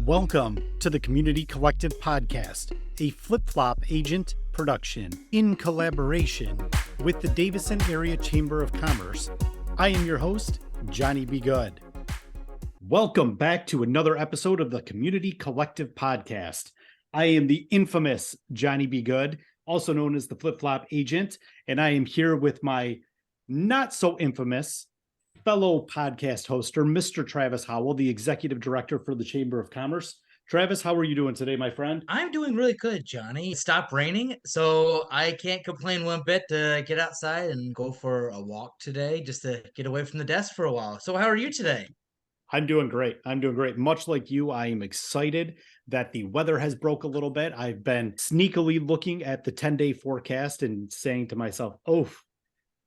Welcome to the Community Collective Podcast, a flip-flop agent production in collaboration with the Davison Area Chamber of Commerce. I am your host, Johnny B. Good. Welcome back to another episode of the Community Collective Podcast. I am the infamous Johnny B. Good, also known as the flip-flop agent, and I am here with my not so infamous fellow podcast hoster, Mr. Travis Howell, the executive director for the Chamber of Commerce. Travis, how are you doing today, my friend? I'm doing really good, Johnny. It stopped raining, so I can't complain one bit to get outside and go for a walk today just to get away from the desk for a while. So, how are you today? I'm doing great. Much like you, I am excited that the weather has broke a little bit. I've been sneakily looking at the 10-day forecast and saying to myself, oh,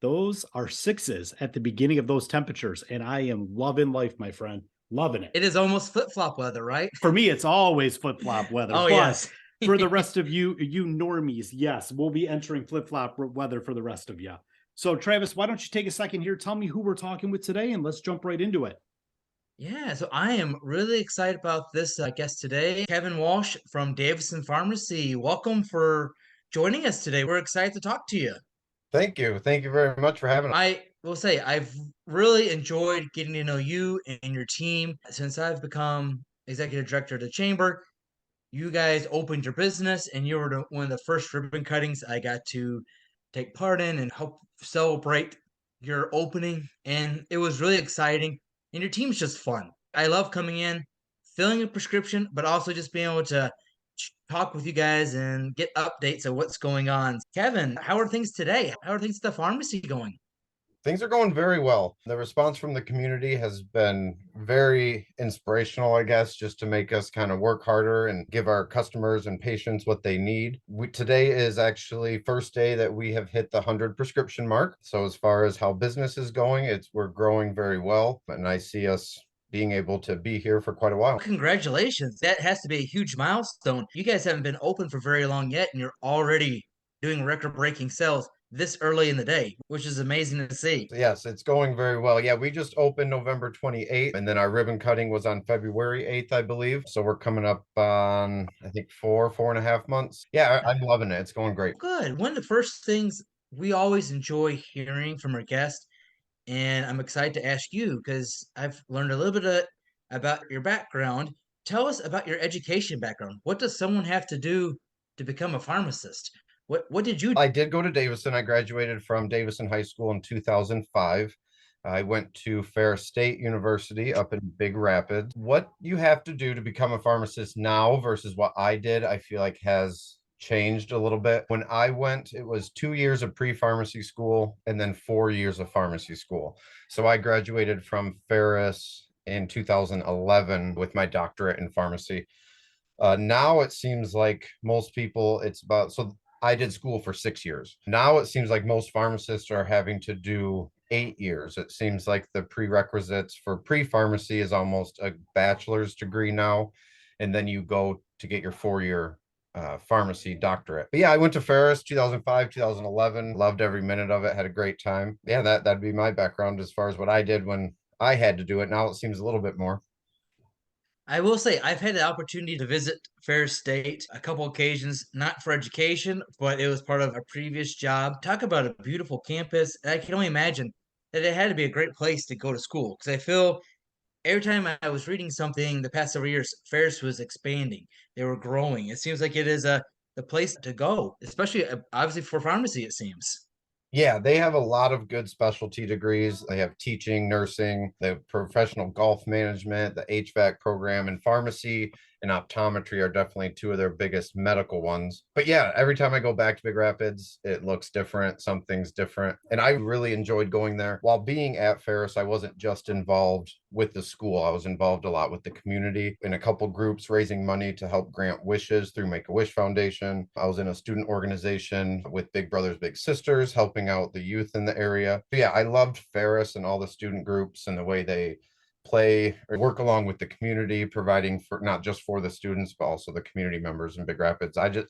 those are sixes at the beginning of those temperatures. And I am loving life, my friend. Loving it. It is almost flip-flop weather, right? For me, it's always flip-flop weather. Oh, but yes. for the rest of you normies, yes, we'll be entering flip-flop weather for the rest of you. So, Travis, why don't you take a second here? Tell me who we're talking with today, and let's jump right into it. Yeah, so I am really excited about this guest today, Kevin Walsh from Davison Pharmacy. Welcome for joining us today. We're excited to talk to you. Thank you. Thank you very much for having us. I will say I've really enjoyed getting to know you and your team since I've become executive director of the chamber. You guys opened your business and you were one of the first ribbon cuttings I got to take part in and help celebrate your opening. And it was really exciting. And your team's just fun. I love coming in, filling a prescription, but also just being able to talk with you guys and get updates of what's going on. Kevin, how are things today? How are things at the pharmacy going? Things are going very well. The response from the community has been very inspirational, I guess, just to make us kind of work harder and give our customers and patients what they need. Today is actually first day that we have hit the 100 prescription mark. So as far as how business is going, we're growing very well. And I see us being able to be here for quite a while. Congratulations. That has to be a huge milestone. You guys haven't been open for very long yet, and you're already doing record-breaking sales this early in the day, which is amazing to see. Yes, it's going very well. Yeah, we just opened November 28th, and then our ribbon cutting was on February 8th, I believe. So we're coming up on, I think, 4.5 months. Yeah, I'm loving it. It's going great. Good. One of the first things we always enjoy hearing from our guests, and I'm excited to ask you because I've learned a little bit about your background. Tell us about your education background. What does someone have to do to become a pharmacist? What did you do? I did go to Davison. I graduated from Davison High School in 2005. I went to Ferris State University up in Big Rapids. What you have to do to become a pharmacist now versus what I did, I feel like has changed a little bit. When I went, it was 2 years of pre-pharmacy school and then 4 years of pharmacy school. So I graduated from Ferris in 2011 with my doctorate in pharmacy. Now it seems like most people, so I did school for 6 years. Now it seems like most pharmacists are having to do 8 years. It seems like the prerequisites for pre-pharmacy is almost a bachelor's degree now, and then you go to get your 4-year pharmacy doctorate. But yeah, I went to Ferris 2005, 2011. Loved every minute of it. Had a great time. Yeah, that'd be my background as far as what I did when I had to do it. Now it seems a little bit more. I will say I've had the opportunity to visit Ferris State a couple occasions, not for education, but it was part of a previous job. Talk about a beautiful campus. I can only imagine that it had to be a great place to go to school because I feel every time I was reading something the past several years, Ferris was expanding. They were growing. It seems like it is the place to go, especially obviously for pharmacy, it seems. Yeah, they have a lot of good specialty degrees. They have teaching, nursing, the professional golf management, the HVAC program, and pharmacy and optometry are definitely two of their biggest medical ones. But yeah, every time I go back to Big Rapids, it looks different. Something's different. And I really enjoyed going there. While being at Ferris, I wasn't just involved with the school. I was involved a lot with the community in a couple groups raising money to help grant wishes through Make-A-Wish Foundation. I was in a student organization with Big Brothers Big Sisters helping out the youth in the area. But yeah, I loved Ferris and all the student groups and the way they play or work along with the community, providing for not just for the students but also the community members in Big Rapids. And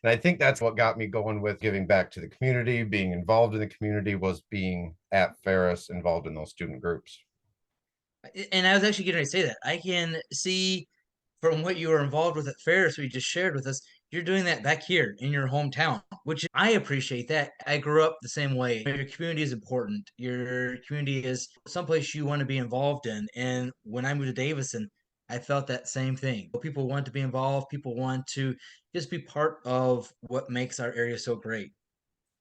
I think that's what got me going with giving back to the community. Being involved in the community was being at Ferris, involved in those student groups. And I was actually getting ready to say that. I can see from what you were involved with at Ferris, we just shared with us, you're doing that back here in your hometown, which I appreciate that. I grew up the same way. Your community is important. Your community is someplace you want to be involved in. And when I moved to Davison, I felt that same thing. People want to be involved. People want to just be part of what makes our area so great.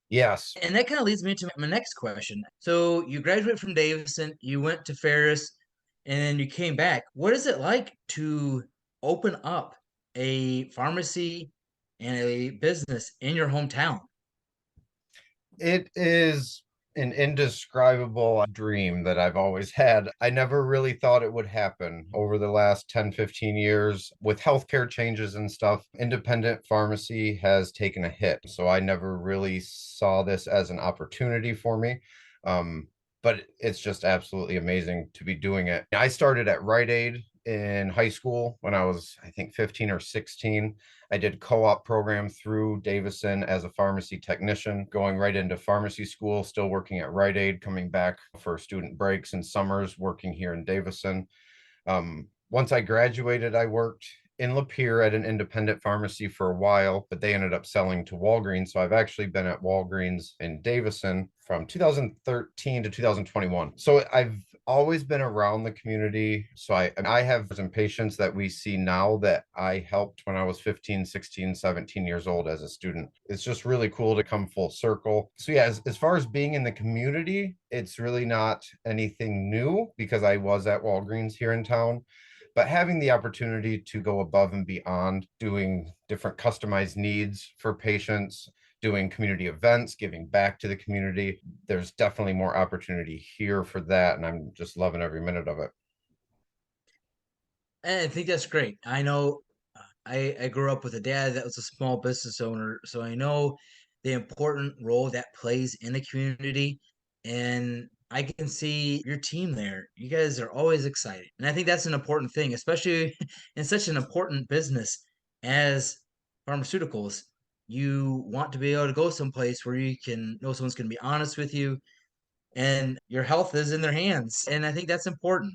Yes. And that kind of leads me to my next question. So you graduated from Davison, you went to Ferris, and then you came back. What is it like to open up a pharmacy and a business in your hometown? It is an indescribable dream that I've always had. I never really thought it would happen over the last 10, 15 years. With healthcare changes and stuff, independent pharmacy has taken a hit. So I never really saw this as an opportunity for me. But it's just absolutely amazing to be doing it. I started at Rite Aid in high school when I was, I think, 15 or 16. I did co-op program through Davison as a pharmacy technician, going right into pharmacy school, still working at Rite Aid, coming back for student breaks and summers, working here in Davison. Once I graduated, I worked in Lapeer at an independent pharmacy for a while, but they ended up selling to Walgreens. So I've actually been at Walgreens in Davison from 2013 to 2021. So I've always been around the community. So I have some patients that we see now that I helped when I was 15, 16, 17 years old as a student. It's just really cool to come full circle. So yeah, as far as being in the community, it's really not anything new because I was at Walgreens here in town. But having the opportunity to go above and beyond, doing different customized needs for patients, doing community events, giving back to the community, there's definitely more opportunity here for that. And I'm just loving every minute of it. And I think that's great. I know I grew up with a dad that was a small business owner, so I know the important role that plays in the community. And I can see your team there. You guys are always excited. And I think that's an important thing, especially in such an important business as pharmaceuticals. You want to be able to go someplace where you can know someone's going to be honest with you and your health is in their hands. And I think that's important.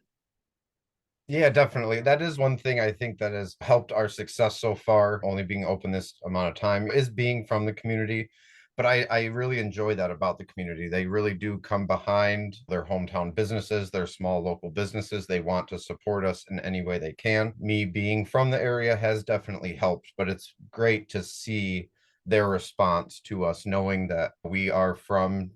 Yeah, definitely. That is one thing I think that has helped our success so far, only being open this amount of time, is being from the community. But I really enjoy that about the community. They really do come behind their hometown businesses, their small local businesses. They want to support us in any way they can. Me being from the area has definitely helped, but it's great to see their response to us, knowing that we are from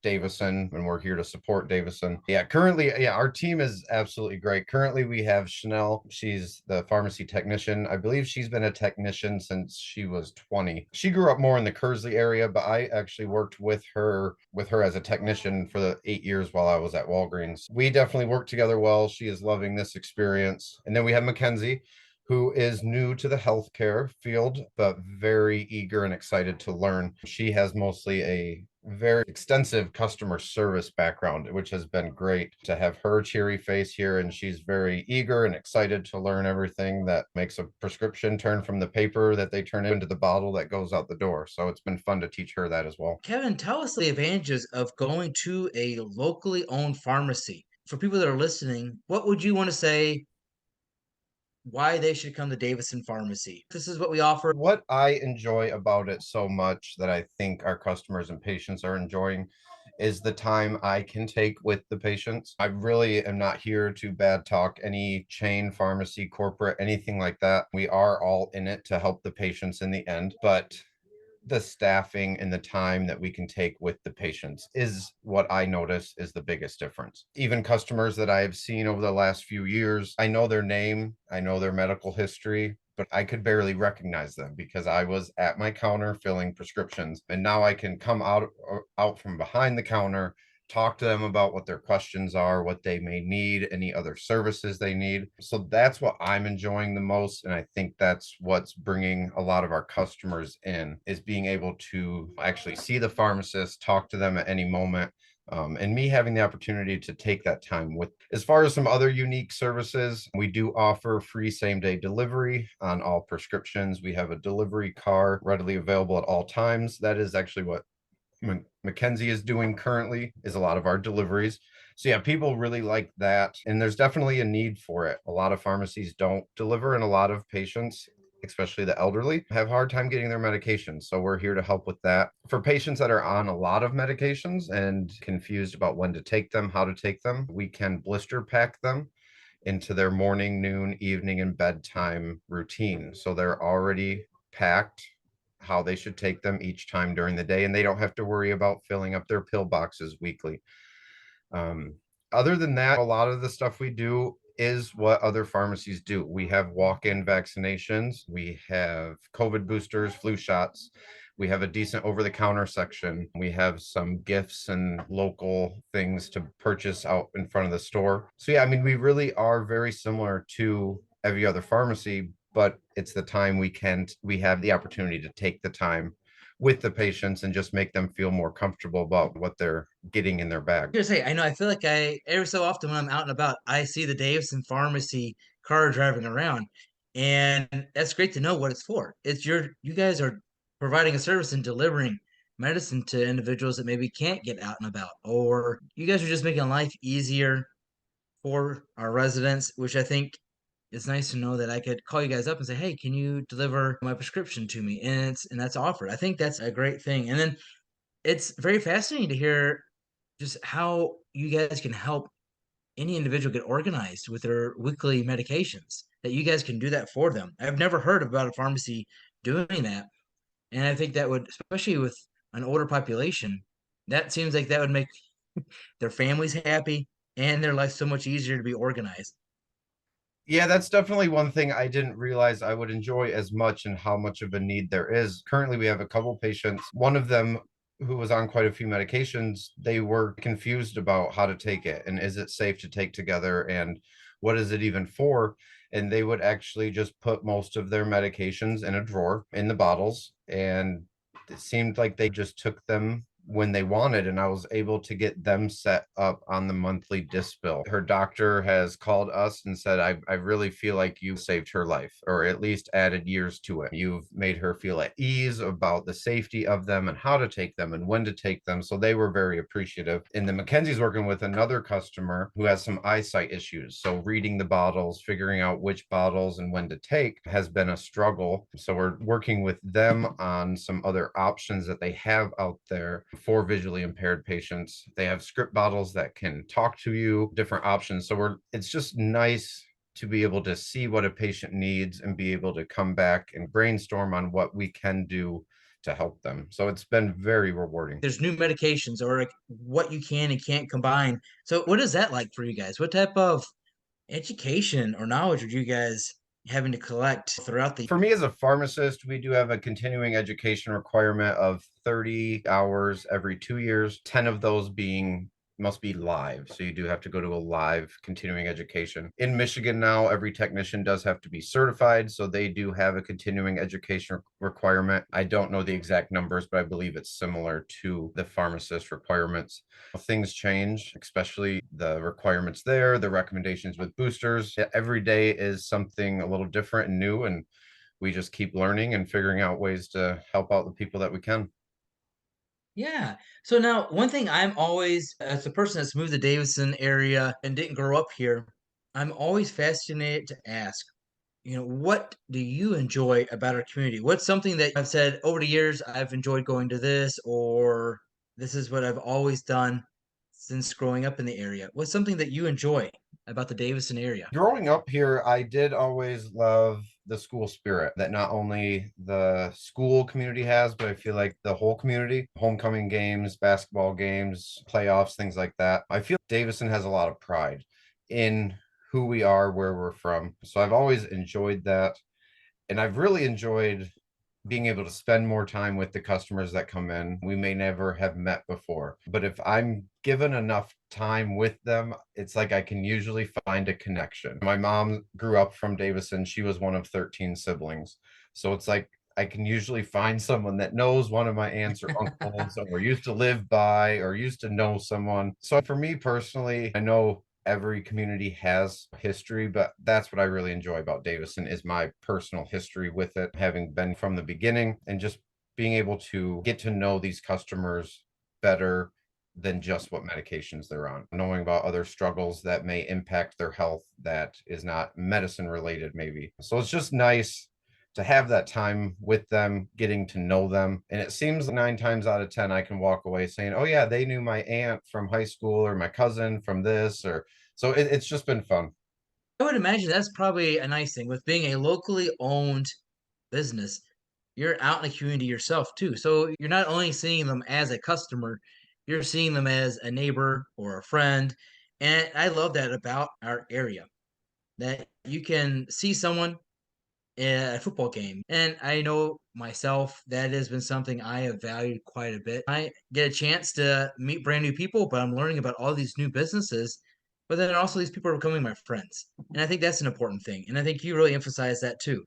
Davison and we're here to support Davison. Yeah, currently, yeah, our team is absolutely great. Currently, we have Chanel. She's the pharmacy technician. I believe she's been a technician since she was 20. She grew up more in the Kersley area, but I actually worked with her as a technician for the 8 years while I was at Walgreens. We definitely work together well. She is loving this experience. And then we have Mackenzie, who is new to the healthcare field, but very eager and excited to learn. She has mostly a very extensive customer service background, which has been great to have her cheery face here. And she's very eager and excited to learn everything that makes a prescription turn from the paper that they turn into the bottle that goes out the door. So it's been fun to teach her that as well. Kevin, tell us the advantages of going to a locally owned pharmacy. For people that are listening, what would you want to say why they should come to Davison Pharmacy? This is what we offer. What I enjoy about it so much that I think our customers and patients are enjoying is the time I can take with the patients. I really am not here to bad talk any chain pharmacy, corporate, anything like that. We are all in it to help the patients in the end, but the staffing and the time that we can take with the patients is what I notice is the biggest difference. Even customers that I have seen over the last few years, I know their name, I know their medical history, but I could barely recognize them because I was at my counter filling prescriptions. And now I can come out from behind the counter, talk to them about what their questions are, what they may need, any other services they need. So that's what I'm enjoying the most. And I think that's what's bringing a lot of our customers in, is being able to actually see the pharmacist, talk to them at any moment. And me having the opportunity to take that time with. As far as some other unique services, we do offer free same-day delivery on all prescriptions. We have a delivery car readily available at all times. That is actually what Mackenzie is doing currently, is a lot of our deliveries. So yeah, people really like that. And there's definitely a need for it. A lot of pharmacies don't deliver, and a lot of patients, especially the elderly, have a hard time getting their medications. So we're here to help with that. For patients that are on a lot of medications and confused about when to take them, how to take them, we can blister pack them into their morning, noon, evening, and bedtime routine. So they're already packed how they should take them each time during the day, and they don't have to worry about filling up their pill boxes weekly. Um, Other than that, a lot of the stuff we do is what other pharmacies do. We have walk-in vaccinations, we have COVID boosters, flu shots, we have a decent over-the-counter section. We have some gifts and local things to purchase out in front of the store. So yeah, I mean, we really are very similar to every other pharmacy, but it's the time we have the opportunity to take the time with the patients and just make them feel more comfortable about what they're getting in their bag. Just say, I know, I feel like every so often when I'm out and about, I see the Davison Pharmacy car driving around. And that's great to know what it's for. You guys are providing a service and delivering medicine to individuals that maybe can't get out and about, or you guys are just making life easier for our residents, which I think it's nice to know that I could call you guys up and say, "Hey, can you deliver my prescription to me?" And that's offered. I think that's a great thing. And then it's very fascinating to hear just how you guys can help any individual get organized with their weekly medications. That you guys can do that for them. I've never heard about a pharmacy doing that, and I think that would, especially with an older population, that seems like that would make their families happy and their life so much easier to be organized. Yeah, that's definitely one thing I didn't realize I would enjoy as much, and how much of a need there is. Currently, we have a couple patients. One of them who was on quite a few medications, they were confused about how to take it and is it safe to take together and what is it even for? And they would actually just put most of their medications in a drawer in the bottles, and it seemed like they just took them when they wanted, and I was able to get them set up on the monthly disc bill. Her doctor has called us and said, I really feel like you saved her life, or at least added years to it. You've made her feel at ease about the safety of them and how to take them and when to take them. So they were very appreciative. And then Mackenzie's working with another customer who has some eyesight issues. So reading the bottles, figuring out which bottles and when to take has been a struggle. So we're working with them on some other options that they have out there for visually impaired patients. They have script bottles that can talk to you, different options. So it's just nice to be able to see what a patient needs and be able to come back and brainstorm on what we can do to help them. So it's been very rewarding. There's new medications or like what you can and can't combine. So what is that like for you guys? What type of education or knowledge are you guys having to collect throughout the For me as a pharmacist, we do have a continuing education requirement of 30 hours every 2 years, 10 of those being must be live. So you do have to go to a live continuing education. In Michigan now, every technician does have to be certified. So they do have a continuing education requirement. I don't know the exact numbers, but I believe it's similar to the pharmacist requirements. Things change, especially the requirements there, the recommendations with boosters. Every day is something a little different and new, and we just keep learning and figuring out ways to help out the people that we can. Yeah. So now, one thing I'm always, as a person that's moved to Davison area and didn't grow up here, I'm always fascinated to ask, what do you enjoy about our community? What's something that I've said over the years, I've enjoyed going to this, or this is what I've always done since growing up in the area? What's something that you enjoy about the Davison area? Growing up here, I did always love the school spirit that not only the school community has, but I feel like the whole community, homecoming games, basketball games, playoffs, things like that. I feel Davison has a lot of pride in who we are, where we're from. So I've always enjoyed that. And I've really enjoyed being able to spend more time with the customers that come in we may never have met before. But if I'm given enough time with them, it's like I can usually find a connection. My mom grew up from Davison. She was one of 13 siblings. So it's like I can usually find someone that knows one of my aunts or uncles or used to live by or used to know someone. So for me personally, I know every community has history, but that's what I really enjoy about Davison is my personal history with it, having been from the beginning and just being able to get to know these customers better than just what medications they're on, knowing about other struggles that may impact their health that is not medicine related, maybe. So it's just nice to have that time with them, getting to know them. And it seems 9 times out of 10, I can walk away saying, oh, yeah, they knew my aunt from high school or my cousin from this. Or so it's just been fun. I would imagine that's probably a nice thing with being a locally owned business. You're out in the community yourself too. So you're not only seeing them as a customer, you're seeing them as a neighbor or a friend. And I love that about our area that you can see someone at a football game. And I know myself, that has been something I have valued quite a bit. I get a chance to meet brand new people, but I'm learning about all these new businesses. But then also these people are becoming my friends. And I think that's an important thing. And I think you really emphasize that too,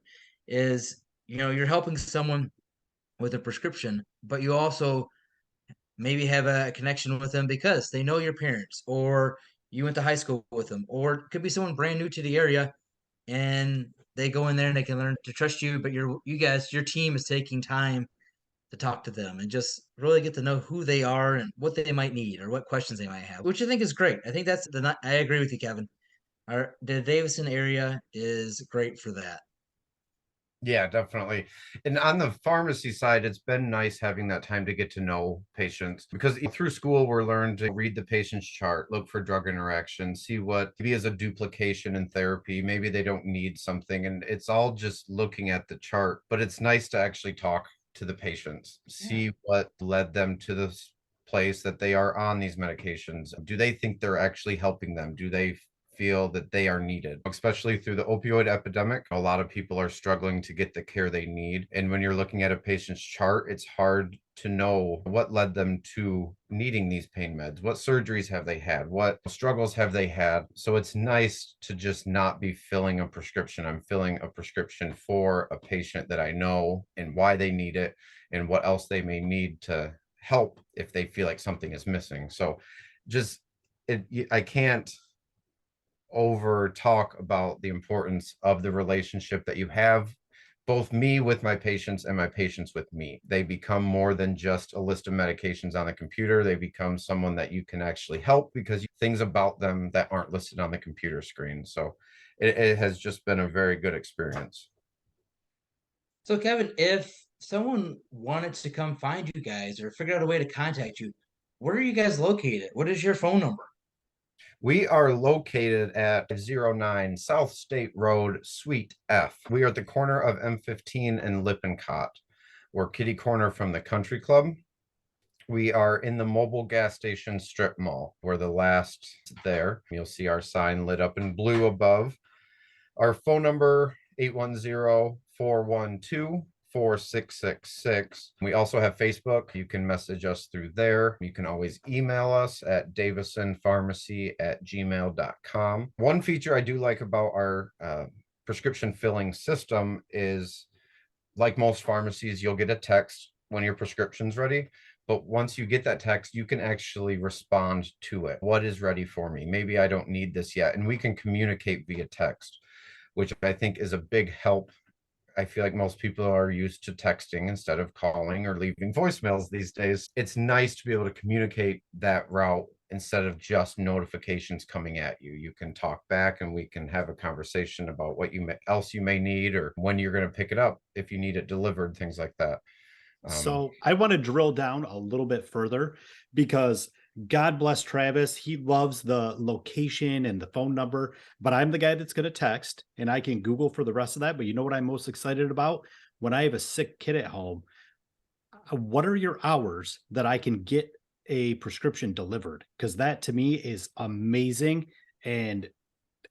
is, you're helping someone with a prescription, but you also maybe have a connection with them because they know your parents or you went to high school with them, or it could be someone brand new to the area and they go in there and they can learn to trust you, but you guys, your team is taking time to talk to them and just really get to know who they are and what they might need or what questions they might have, which I think is great. I think I agree with you, Kevin. The Davison area is great for that. Yeah, definitely. And on the pharmacy side, it's been nice having that time to get to know patients because through school, we're learned to read the patient's chart, look for drug interactions, see what maybe is a duplication in therapy. Maybe they don't need something. And it's all just looking at the chart, but it's nice to actually talk to the patients, see what led them to this place that they are on these medications. Do they think they're actually helping them? Do they feel that they are needed, especially through the opioid epidemic? A lot of people are struggling to get the care they need. And when you're looking at a patient's chart, it's hard to know what led them to needing these pain meds. What surgeries have they had? What struggles have they had? So it's nice to just not be filling a prescription. I'm filling a prescription for a patient that I know and why they need it and what else they may need to help if they feel like something is missing. So just I can't over talk about the importance of the relationship that you have, both me with my patients and my patients with me. They become more than just a list of medications on the computer. They become someone that you can actually help because things about them that aren't listed on the computer screen. So it has just been a very good experience. So, Kevin, if someone wanted to come find you guys or figure out a way to contact you, where are you guys located? What is your phone number? We are located at 09 South State Road, Suite F. We are at the corner of M15 and Lippincott. We're kitty corner from the country club. We are in the mobile gas station strip mall. We're the last there. You'll see our sign lit up in blue above. Our phone number, 810-412-4666. We also have Facebook. You can message us through there. You can always email us at davisonpharmacy@gmail.com. One feature I do like about our prescription filling system is, like most pharmacies, you'll get a text when your prescription's ready. But once you get that text, you can actually respond to it. What is ready for me? Maybe I don't need this yet. And we can communicate via text, which I think is a big help. I feel like most people are used to texting instead of calling or leaving voicemails these days. It's nice to be able to communicate that route instead of just notifications coming at you. You can talk back and we can have a conversation about what else you may need or when you're going to pick it up, if you need it delivered, things like that. So I want to drill down a little bit further because God bless Travis. He loves the location and the phone number, but I'm the guy that's going to text and I can Google for the rest of that. But you know what I'm most excited about? When I have a sick kid at home, what are your hours that I can get a prescription delivered? Because that to me is amazing and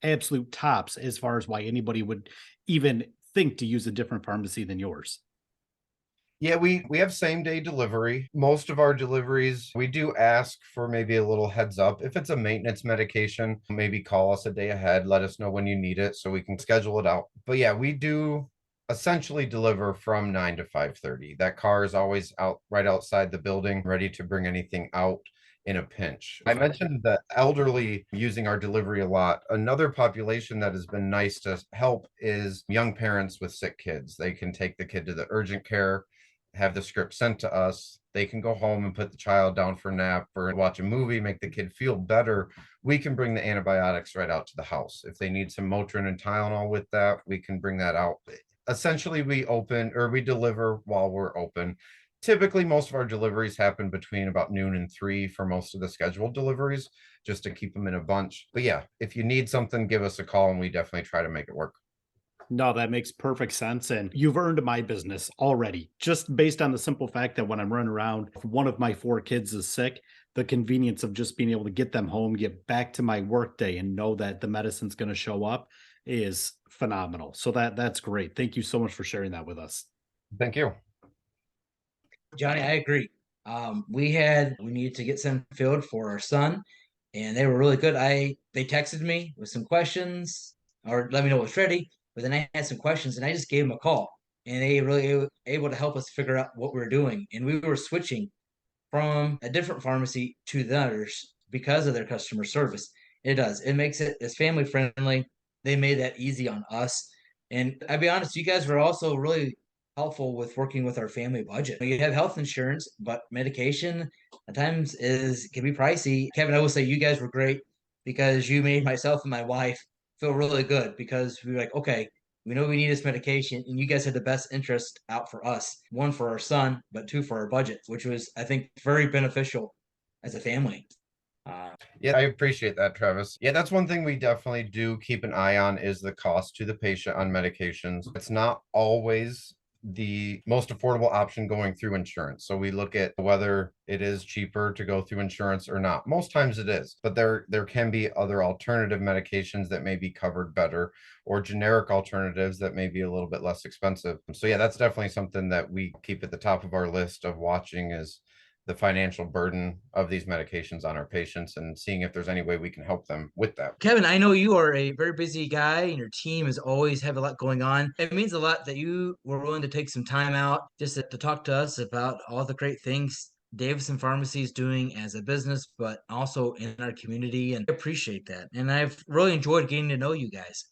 absolute tops as far as why anybody would even think to use a different pharmacy than yours. Yeah, we have same day delivery. Most of our deliveries, we do ask for maybe a little heads up. If it's a maintenance medication, maybe call us a day ahead, let us know when you need it so we can schedule it out. But yeah, we do essentially deliver from 9 to 5:30. That car is always out right outside the building, ready to bring anything out in a pinch. I mentioned the elderly using our delivery a lot. Another population that has been nice to help is young parents with sick kids. They can take the kid to the urgent care have the script sent to us. They can go home and put the child down for a nap or watch a movie, make the kid feel better. We can bring the antibiotics right out to the house. If they need some Motrin and Tylenol with that, we can bring that out. Essentially, we deliver while we're open. Typically, most of our deliveries happen between about noon and 3 for most of the scheduled deliveries, just to keep them in a bunch. But yeah, if you need something, give us a call and we definitely try to make it work. No, that makes perfect sense. And you've earned my business already, just based on the simple fact that when I'm running around, if one of my 4 kids is sick, the convenience of just being able to get them home, get back to my workday, and know that the medicine's going to show up is phenomenal. So that's great. Thank you so much for sharing that with us. Thank you. Johnny, I agree. We needed to get some filled for our son, and they were really good. They texted me with some questions or let me know what's ready, but then I had some questions and I just gave them a call, and they really able to help us figure out what we were doing. And we were switching from a different pharmacy to theirs because of their customer service. It does. It makes it's family friendly. They made that easy on us. And I'll be honest, you guys were also really helpful with working with our family budget. You have health insurance, but medication at times is can be pricey. Kevin, I will say you guys were great because you made myself and my wife feel really good because we were like, okay, we know we need this medication, and you guys had the best interest out for us. One for our son, but two for our budget, which was, I think, very beneficial as a family. Yeah, I appreciate that, Travis. Yeah, that's one thing we definitely do keep an eye on is the cost to the patient on medications. It's not always the most affordable option going through insurance. So we look at whether it is cheaper to go through insurance or not. Most times it is, but there can be other alternative medications that may be covered better or generic alternatives that may be a little bit less expensive. So yeah, that's definitely something that we keep at the top of our list of watching is the financial burden of these medications on our patients and seeing if there's any way we can help them with that. Kevin, I know you are a very busy guy and your team is always have a lot going on. It means a lot that you were willing to take some time out just to talk to us about all the great things Davison Pharmacy is doing as a business, but also in our community. And I appreciate that. And I've really enjoyed getting to know you guys.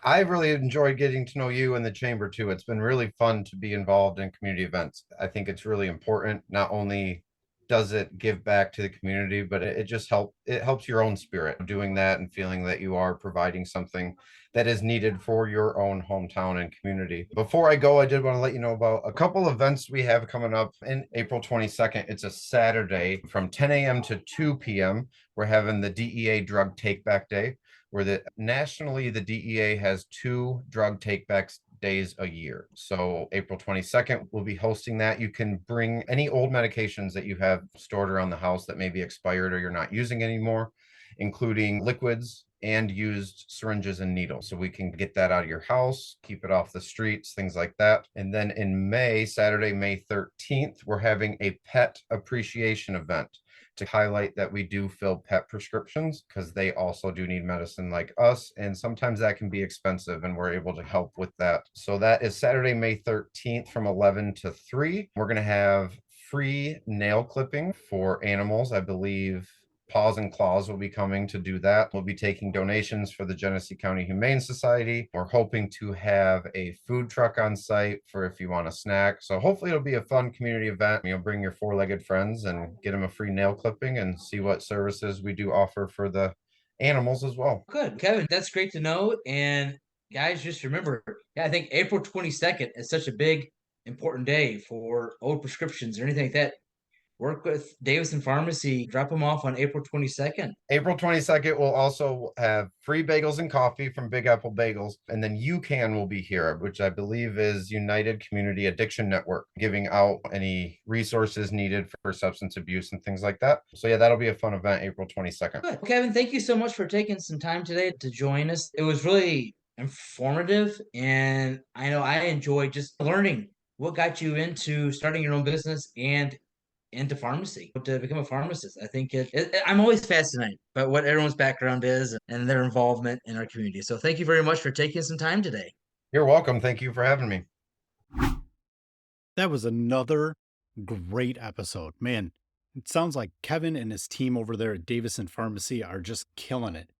I really enjoyed getting to know you and the chamber too. It's been really fun to be involved in community events. I think it's really important. Not only does it give back to the community, but it just helps your own spirit doing that and feeling that you are providing something that is needed for your own hometown and community. Before I go, I did want to let you know about a couple events we have coming up in April 22nd. It's a Saturday from 10 a.m. to 2 p.m. We're having the DEA Drug Take Back Day where nationally the DEA has 2 drug takebacks days a year. So April 22nd, we'll be hosting that. You can bring any old medications that you have stored around the house that may be expired or you're not using anymore, including liquids and used syringes and needles. So we can get that out of your house, keep it off the streets, things like that. And then in May, Saturday, May 13th, we're having a pet appreciation event to highlight that we do fill pet prescriptions because they also do need medicine like us. And sometimes that can be expensive and we're able to help with that. So that is Saturday, May 13th from 11 to 3. We're going to have free nail clipping for animals. I believe Paws and Claws will be coming to do that. We'll be taking donations for the Genesee County Humane Society. We're hoping to have a food truck on site for if you want a snack. So hopefully it'll be a fun community event. You'll bring your 4-legged friends and get them a free nail clipping and see what services we do offer for the animals as well. Good, Kevin. That's great to know. And guys, just remember, yeah, I think April 22nd is such a big, important day for old prescriptions or anything like that. Work with Davison Pharmacy. Drop them off on April 22nd. April 22nd, we'll also have free bagels and coffee from Big Apple Bagels. And then UCAN will be here, which I believe is United Community Addiction Network, giving out any resources needed for substance abuse and things like that. So yeah, that'll be a fun event, April 22nd. Good. Kevin, thank you so much for taking some time today to join us. It was really informative, and I know I enjoyed just learning what got you into starting your own business and into pharmacy to become a pharmacist. I think I'm always fascinated by what everyone's background is and their involvement in our community. So thank you very much for taking some time today. You're welcome. Thank you for having me. That was another great episode. Man, it sounds like Kevin and his team over there at Davison Pharmacy are just killing it.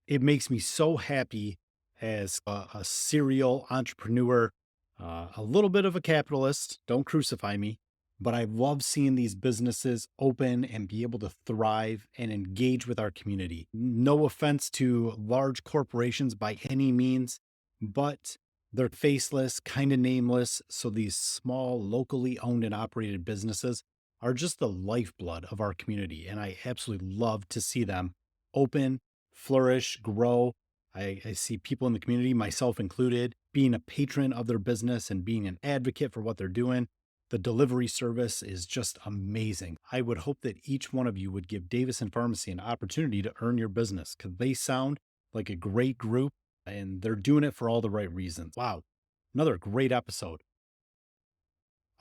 It makes me so happy as a serial entrepreneur, A little bit of a capitalist, don't crucify me, but I love seeing these businesses open and be able to thrive and engage with our community. No offense to large corporations by any means, but they're faceless, kind of nameless. So these small, locally owned and operated businesses are just the lifeblood of our community. And I absolutely love to see them open, flourish, grow. I see people in the community, myself included, being a patron of their business and being an advocate for what they're doing. The delivery service is just amazing. I would hope that each one of you would give Davison Pharmacy an opportunity to earn your business because they sound like a great group and they're doing it for all the right reasons. Wow. Another great episode.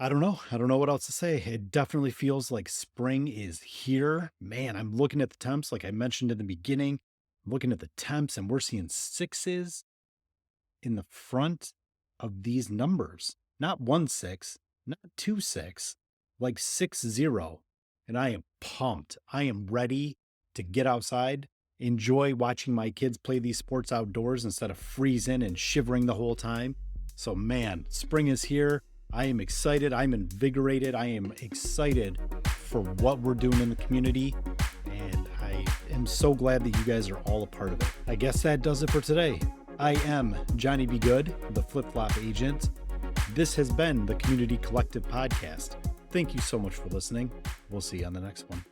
I don't know. I don't know what else to say. It definitely feels like spring is here. Man, I'm looking at the temps like I mentioned in the beginning. I'm looking at the temps and we're seeing sixes in the front of these numbers. Not 1-6, not 2-6, like 6-0. And I am pumped. I am ready to get outside, enjoy watching my kids play these sports outdoors instead of freezing and shivering the whole time. So man, spring is here. I am excited. I'm invigorated. I am excited for what we're doing in the community. And I am so glad that you guys are all a part of it. I guess that does it for today. I am Johnny B. Good, the Flip Flop Agent. This has been the Community Collective Podcast. Thank you so much for listening. We'll see you on the next one.